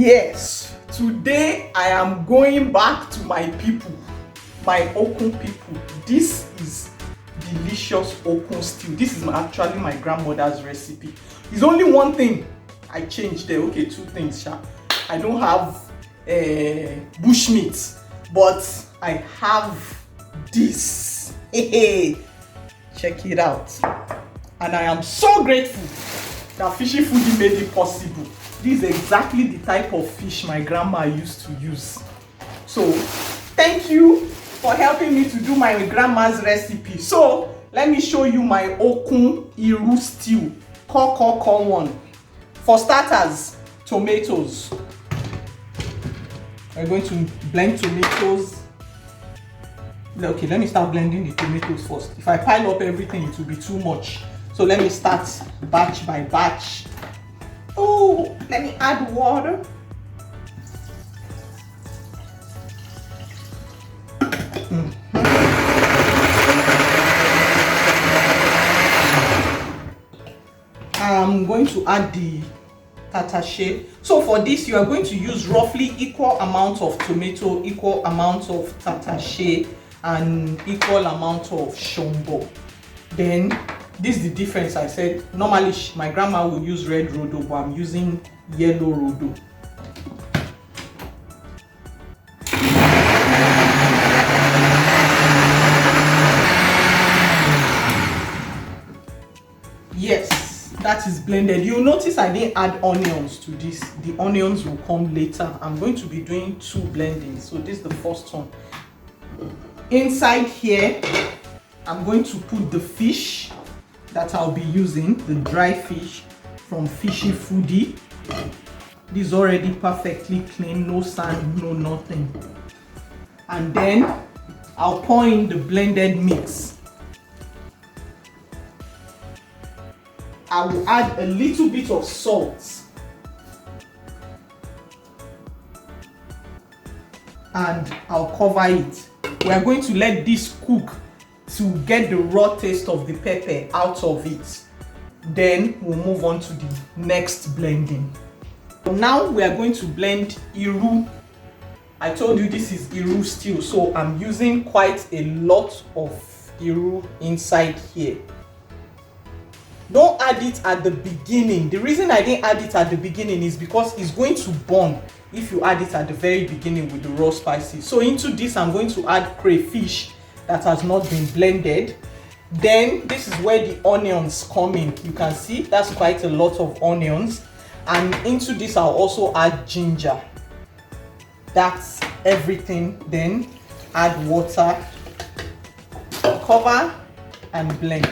Yes, today I am going back to my people, my Okun people. This is delicious Okun stew. This is actually my grandmother's recipe. It's only one thing I changed there. Okay, two things, sha. I don't have bushmeat, but I have this. Hey, check it out. And I am so grateful that Fishy Foodie made it possible. This is exactly the type of fish my grandma used to use. So thank you for helping me to do my grandma's recipe. So let me show you my Okun stew. Call one. For starters, tomatoes. We're going to blend tomatoes. Okay, let me start blending the tomatoes first. If I pile up everything, it will be too much. So let me start batch by batch. Oh, let me add water. I'm going to add the tatashe. So for this, you are going to use roughly equal amount of tomato, equal amount of tatashe, and equal amount of shombo. Then this is the difference. I said normally my grandma will use red rodo, but I'm using yellow rodo. Yes, that is blended. You'll notice I didn't add onions to this. The onions will come later. I'm going to be doing two blendings. So this is the first one. Inside here, I'm going to put the fish that I'll be using, the dry fish from Fishy Foodie. This is already perfectly clean, no sand, no nothing. And then I'll pour in the blended mix. I will add a little bit of salt. And I'll cover it. We are going to let this cook to get the raw taste of the pepper out of it. Then we'll move on to the next blending. Now we are going to blend iru. I told you this is iru stew, so I'm using quite a lot of iru inside here. Don't add it at the beginning. The reason I didn't add it at the beginning is because it's going to burn if you add it at the very beginning with the raw spices. So into this, I'm going to add crayfish that has not been blended. Then this is where the onions come in. You can see that's quite a lot of onions. And into this, I'll also add ginger. That's everything. Then add water, cover, and blend.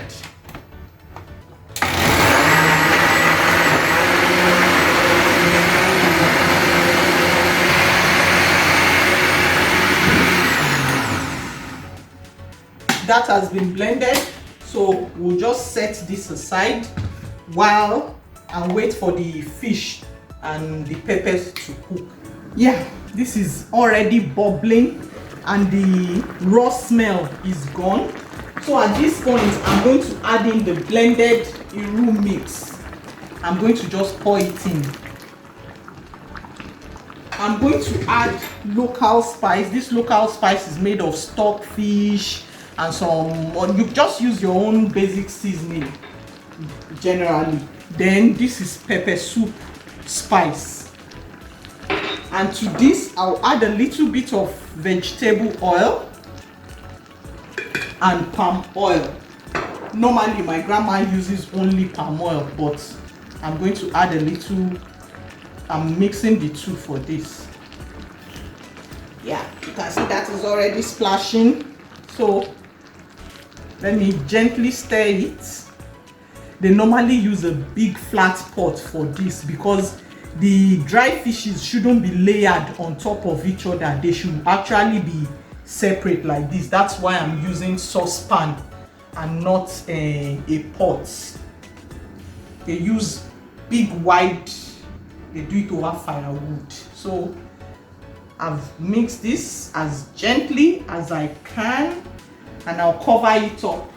That has been blended, so we'll just set this aside while I wait for the fish and the peppers to cook. Yeah, this is already bubbling and the raw smell is gone. So at this point, I'm going to add in the blended iru mix. I'm going to just pour it in. I'm going to add local spice. This local spice is made of stockfish and some, or you just use your own basic seasoning generally. Then this is pepper soup spice, and to this I'll add a little bit of vegetable oil and palm oil. Normally my grandma uses only palm oil, but I'm going to add a little. I'm mixing the two for this. Yeah, you can see that is already splashing. So let me gently stir it. They normally use a big flat pot for this because the dry fishes shouldn't be layered on top of each other. They should actually be separate like this. That's why I'm using saucepan and not a pot. They use big wide, they do it over firewood. So I've mixed this as gently as I can, and I'll cover it up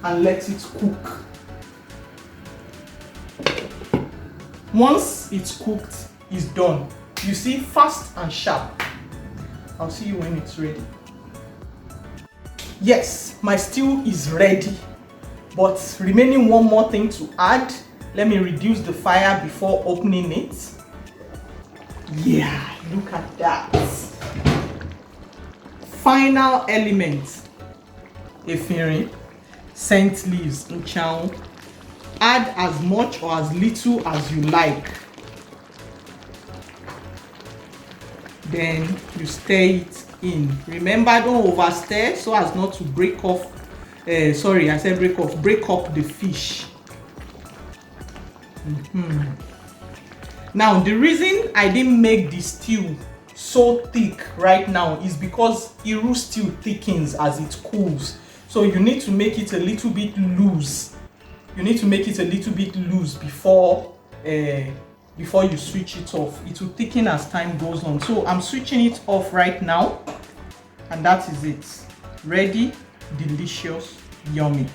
and let it cook. Once it's cooked, is done. You see, fast and sharp. I'll see you when it's ready. Yes, my stew is ready, but remaining one more thing to add. Let me reduce the fire before opening it. Yeah, look at that. Final element, efirin, scent leaves, nchao. Add as much or as little as you like. Then you stir it in. Remember, don't over stir so as not to break off. Break up the fish. Now, the reason I didn't make the stew so thick right now is because Iru stew thickens as it cools. So you need to make it a little bit loose. You need to make it a little bit loose before you switch it off. It will thicken as time goes on. So I'm switching it off right now, and that is it. Ready, delicious, yummy.